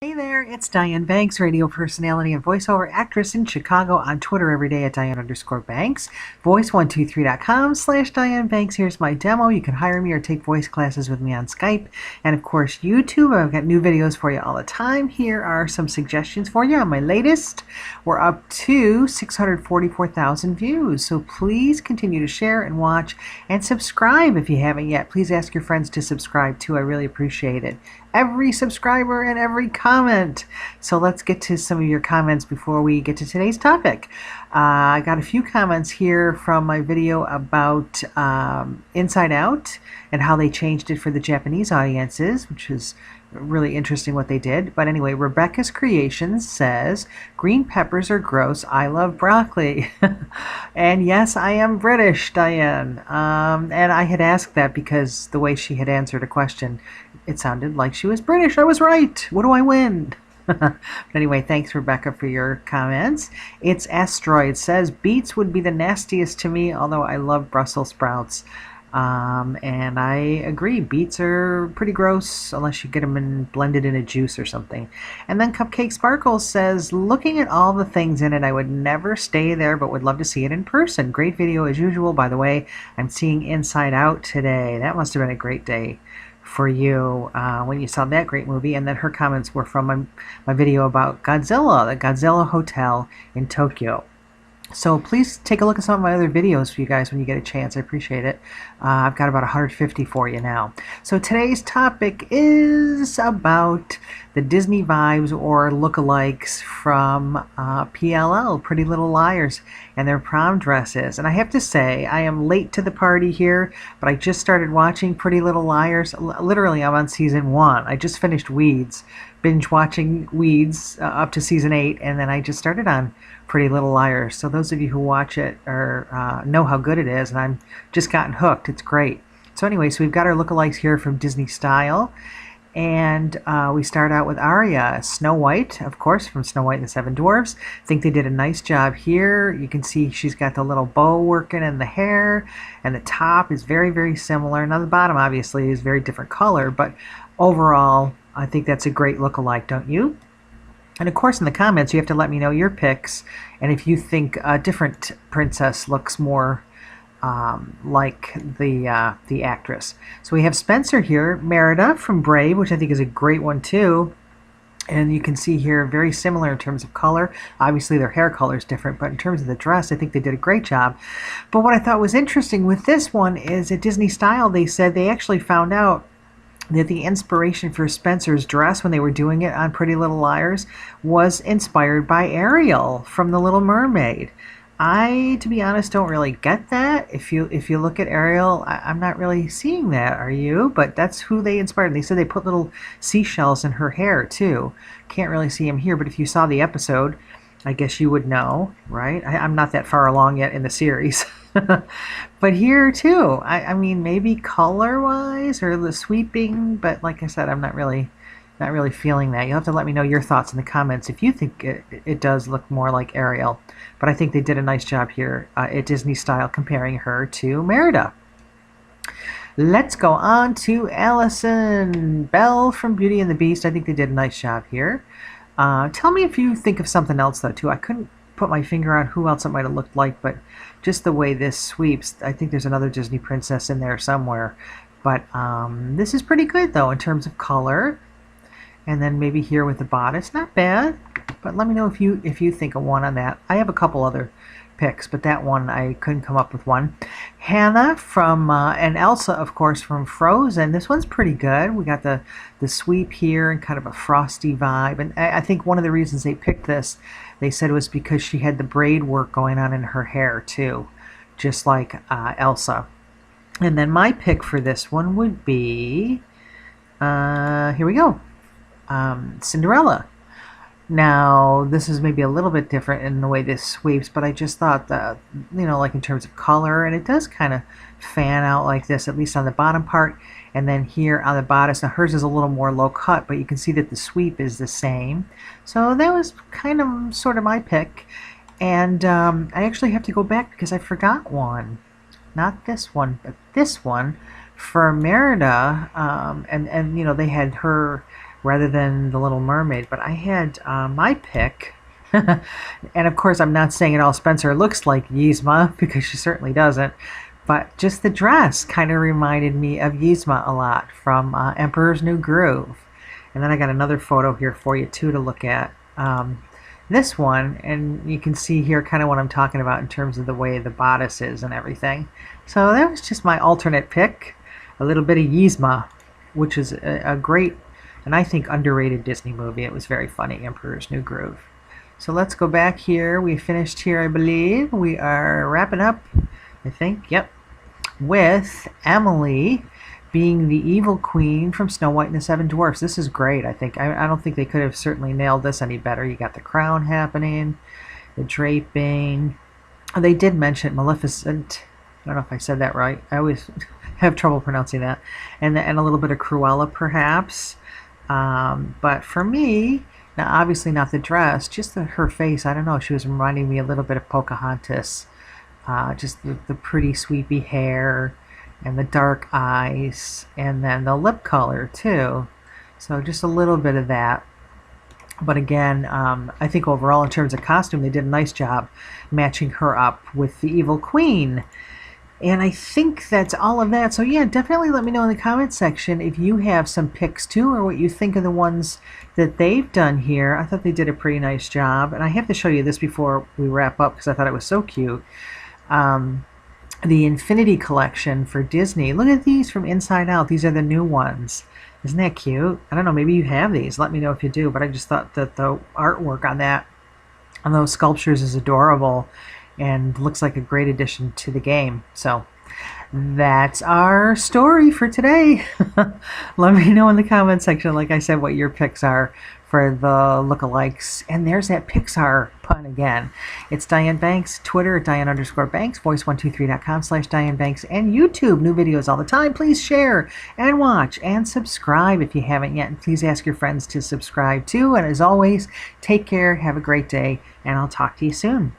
Hey there, it's Diane Banks, radio personality and voiceover actress in Chicago, on Twitter every day at Diane_Banks, voice123.com/Diane Banks. Here's my demo. You can hire me or take voice classes with me on Skype. And of course, YouTube. I've got new videos for you all the time. Here are some suggestions for you on my latest. We're up to 644,000 views. So please continue to share and watch and subscribe if you haven't yet. Please ask your friends to subscribe too. I really appreciate it. Every subscriber and every comment. So let's get to some of your comments before we get to today's topic. I got a few comments here from my video about Inside Out and how they changed it for the Japanese audiences, which is really interesting what they did. But anyway, Rebecca's Creations says, green peppers are gross. I love broccoli. And yes, I am British, Diane. And I had asked that because the way she had answered a question, it sounded like she was British. I was right. What do I win? But anyway, thanks, Rebecca, for your comments. It's Asteroid says, beets would be the nastiest to me, although I love Brussels sprouts. And I agree, beets are pretty gross unless you get them blended in a juice or something. And then Cupcake Sparkles says, looking at all the things in it, I would never stay there, but would love to see it in person. Great video as usual. By the way, I'm seeing Inside Out today. That must have been a great day for you when you saw that great movie. And then her comments were from my video about Godzilla, the Godzilla Hotel in Tokyo. So please take a look at some of my other videos for you guys when you get a chance. I appreciate it. I've got about 150 for you now. So today's topic is about the Disney vibes or lookalikes from PLL, Pretty Little Liars, and their prom dresses. And I have to say, I am late to the party here, but I just started watching Pretty Little Liars. Literally, I'm on season 1. I just finished Weeds, binge watching Weeds up to season 8, and then I just started on Pretty Little Liars. So those of you who watch it or know how good it is, and I'm just gotten hooked. It's great. So anyway, so we've got our lookalikes here from Disney Style. And we start out with Aria, Snow White, of course, from Snow White and the Seven Dwarfs. I think they did a nice job here. You can see she's got the little bow working in the hair, and the top is very, very similar. Now the bottom, obviously, is very different color, but overall, I think that's a great lookalike, don't you? And of course, in the comments, you have to let me know your picks, and if you think a different princess looks more like the actress. So we have Spencer here, Merida from Brave, which I think is a great one too. And you can see here, very similar in terms of color. Obviously, their hair color is different, but in terms of the dress, I think they did a great job. But what I thought was interesting with this one is at Disney Style, they said they actually found out that the inspiration for Spencer's dress when they were doing it on Pretty Little Liars was inspired by Ariel from The Little Mermaid. I, to be honest, don't really get that. If you look at Ariel, I'm not really seeing that, are you? But that's who they inspired. They said they put little seashells in her hair, too. Can't really see them here, but if you saw the episode, I guess you would know, right? I'm not that far along yet in the series. But here, too, I mean, maybe color-wise or the sweeping, but like I said, I'm not really feeling that. You'll have to let me know your thoughts in the comments if you think it does look more like Ariel. But I think they did a nice job here at Disney Style comparing her to Merida. Let's go on to Alison Belle from Beauty and the Beast. I think they did a nice job here. Tell me if you think of something else, though, too. I couldn't put my finger on who else it might have looked like, but just the way this sweeps, I think there's another Disney princess in there somewhere. But this is pretty good, though, in terms of color. And then maybe here with the bodice, not bad. But let me know if you think of one on that. I have a couple other picks, but that one I couldn't come up with one. Hannah from and Elsa, of course, from Frozen. This one's pretty good. We got the sweep here and kind of a frosty vibe. And I think one of the reasons they picked this, they said, was because she had the braid work going on in her hair too, just like Elsa. And then my pick for this one would be here we go. Cinderella. Now, this is maybe a little bit different in the way this sweeps, but I just thought that, like in terms of color, and it does kind of fan out like this, at least on the bottom part, and then here on the bodice. Now, hers is a little more low cut, but you can see that the sweep is the same. So that was kind of sort of my pick, and I actually have to go back because I forgot one. Not this one, but this one for Merida, and they had her rather than the Little Mermaid. But I had my pick. And of course, I'm not saying at all Spencer looks like Yzma, because she certainly doesn't. But just the dress kind of reminded me of Yzma a lot from Emperor's New Groove. And then I got another photo here for you too to look at. This one, and you can see here kind of what I'm talking about in terms of the way the bodice is and everything. So that was just my alternate pick. A little bit of Yzma, which is a great and I think underrated Disney movie. It was very funny, Emperor's New Groove. So let's go back here. We finished here, I believe. We are wrapping up, I think, yep, with Emily being the evil queen from Snow White and the Seven Dwarfs. This is great, I think. I don't think they could have certainly nailed this any better. You got the crown happening, the draping. They did mention Maleficent. I don't know if I said that right. I always have trouble pronouncing that. And a little bit of Cruella, perhaps. But for me, now obviously not the dress, just her face. I don't know. She was reminding me a little bit of Pocahontas. Just the pretty sweepy hair and the dark eyes, and then the lip color too. So just a little bit of that. But again, I think overall in terms of costume, they did a nice job matching her up with the evil queen. And I think that's all of that. So yeah, definitely let me know in the comment section if you have some picks too, or what you think of the ones that they've done here. I thought they did a pretty nice job. And I have to show you this before we wrap up because I thought it was so cute. The Infinity Collection for Disney. Look at these from inside out. These are the new ones. Isn't that cute? I don't know, maybe you have these. Let me know if you do. But I just thought that the artwork on those sculptures is adorable and looks like a great addition to the game. So that's our story for today. Let me know in the comment section, like I said, what your picks are for the lookalikes. And there's that Pixar pun again. It's Diane Banks, Twitter at Diane_Banks, voice123.com/Diane Banks, and YouTube. New videos all the time. Please share and watch and subscribe if you haven't yet. And please ask your friends to subscribe too. And as always, take care, have a great day, and I'll talk to you soon.